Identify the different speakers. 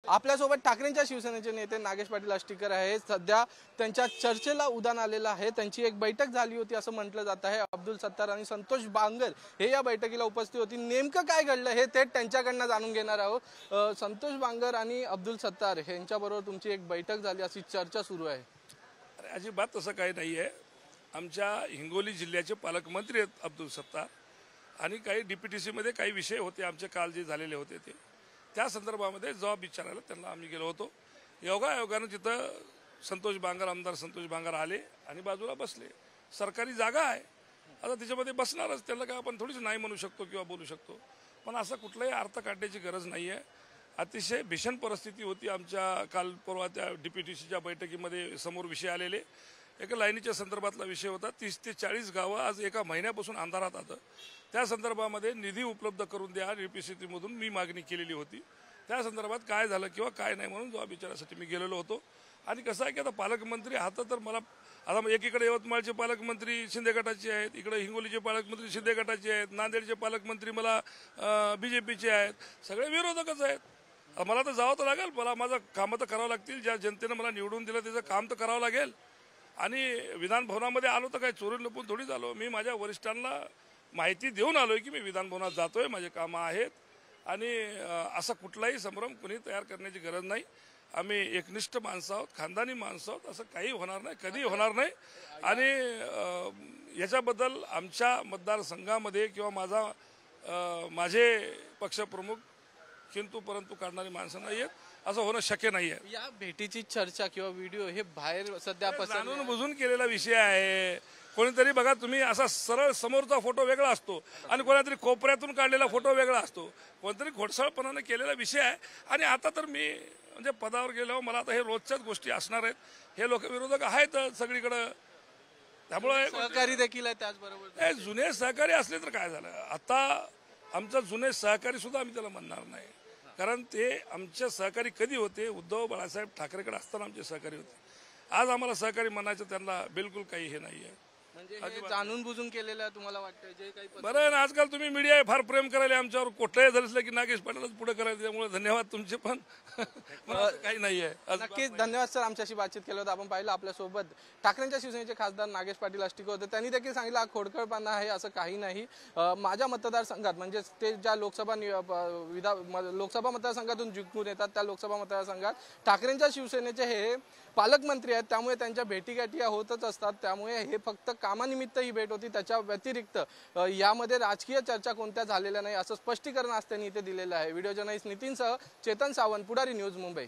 Speaker 1: आपल्यासोबत ठाकरेंच्या शिवसेनेचे नेते नागेश पाटील आष्टीकर आहेत। सध्या त्यांच्या चर्चेला उधाण आलेलं आहे। त्यांची एक बैठक झाली होती असं म्हटलं जात आहे। अब्दुल सत्तार आणि संतोष बांगर हे या बैठकीला उपस्थित होती। नेमकं काय घडलं हे थेट त्यांच्याकडनं जाणून घेणार आहोत। संतोष बांगर आणि अब्दुल सत्तार यांच्याबरोबर तुमची एक बैठक झाली अशी चर्चा सुरू आहे।
Speaker 2: अरे अजिबात तसं काही नाही आहे। आमच्या हिंगोली जिल्ह्याचे पालकमंत्री आहेत अब्दुल सत्तार आणि काही DPTC मध्ये काही विषय होते आमचे काल जे झालेले होते ते त्या संदर्भामध्ये जबाब विचारायला त्यांना आम्ही गेलो होतो। योगायोगानं तिथं संतोष बांगर आमदार संतोष बांगर आले आणि बाजूला बसले। सरकारी जागा आहे, आता त्याच्यामध्ये बसणारच, त्याला काय आपण थोडीच नाही म्हणू शकतो किंवा बोलू शकतो, पण असं कुठलाही अर्थ काढण्याची गरज नाही आहे। अतिशय भीषण परिस्थिती होती आमच्या काल परवा त्या DPTCच्या बैठकीमध्ये समोर विषय आलेले। एका लाईनीच्या संदर्भातला विषय होता। 30 ते 40 गावं आज एका महिन्यापासून अंधारात आलं। त्या संदर्भामध्ये निधी उपलब्ध करून द्या DPTCमधून मी मागणी केलेली होती। त्या संदर्भात काय झालं किंवा काय नाही म्हणून जबाब विचारासाठी मी गेलेलो होतो। आणि कसं आहे की आता पालकमंत्री आता तर मला आता एकीकडे यवतमाळचे पालकमंत्री शिंदे गटाचे आहेत, इकडे हिंगोलीचे पालकमंत्री शिंदे गटाचे आहेत, नांदेडचे पालकमंत्री मला BJPचे आहेत, सगळे विरोधकच आहेत। मला तर जावं तर लागेल, मला माझं कामं तर करावं लागतील। ज्या जनतेनं मला निवडून दिलं त्याचं काम तर करावं लागेल। आणि विधान भवनामध्ये आलो तर काही चोरून लपून थोडीच आलो। मी माझ्या वरिष्ठांना माहिती देऊन आलोय की मी विधान भवनात जातोय, माझे कामं आहेत आणि असा कुठलाही संभ्रम कोणी तयार करण्याची गरज नाही। आम्ही एकनिष्ठ माणसं आहोत, खानदानी माणसं आहोत, असं काही होणार नाही, कधी होणार नाही। आणि याच्याबद्दल आमच्या मतदारसंघामध्ये किंवा माझे पक्षप्रमुख किंतु परंतु काढणारी माणसं नाही आहेत, असं होणं शक्य नाही आहे।
Speaker 1: या भेटीची चर्चा किंवा व्हिडिओ हे बाहेर सध्या
Speaker 2: जाणून बुजून केलेला विषय आहे। कोणीतरी बघा तुम्ही असा सरळ समोरचा फोटो वेगळा असतो आणि कोणीतरी कोपऱ्यातून काढलेला फोटो वेगळा असतो, कोणतरी घोडसाळपणाने केलेला विषय आहे। आणि आता तर मी म्हणजे पदावर गेलो, मला आता हे रोजच्याच गोष्टी असणार आहेत। हे लोक विरोधक आहेत सगळीकडे, त्यामुळे
Speaker 1: सहकारी देखील आहे त्याचबरोबर।
Speaker 2: जुने सहकारी असले तर काय झालं, आता आमचा जुने सहकारी सुद्धा आम्ही त्याला म्हणणार नाही, कारण ते आमचे सहकारी कधी होते, उद्धव बाळासाहेब ठाकरेकडे असताना आमचे सहकारी होते। आज आम्हाला सहकारी म्हणायचं त्यांना बिलकुल काही हे नाही आहे।
Speaker 1: म्हणजे जाणून बुजून केलेलं तुम्हाला वाटतं जे काही
Speaker 2: बरं आहे ना, आजकाल तुम्ही मीडिया फार प्रेम करायला आमच्यावर, कुठलंही झालं की नागेश पाटीलच पुढे करायचं, त्यामुळे धन्यवाद तुमचे, पण काही नाही आहे।
Speaker 1: नक्कीच धन्यवाद सर, आमच्याशी बातचीत केलं होतं। आपण पाहिलं आपल्यासोबत ठाकरेंच्या शिवसेनेचे खासदार नागेश पाटील आष्टीकर होते। त्यांनी देखील सांगितलं खोडकळपणा आहे असं काही नाही। माझ्या मतदारसंघात म्हणजे ते ज्या लोकसभा मतदारसंघातून जिंकून येतात त्या लोकसभा मतदारसंघात ठाकरेंच्या शिवसेनेचे हे पालकमंत्री आहेत, त्यामुळे त्यांच्या भेटीगाठी होतच असतात। त्यामुळे हे फक्त कामानिमित्त ही भेट होती, त्याच्या व्यतिरिक्त यामध्ये राजकीय चर्चा कोणत्या झालेल्या नाही असं स्पष्टीकरण आज त्यांनी इथे दिलेलं आहे। व्हिडिओ जर्नलिस्ट नितीनसह चेतन सावंत, पुढारी न्यूज, मुंबई।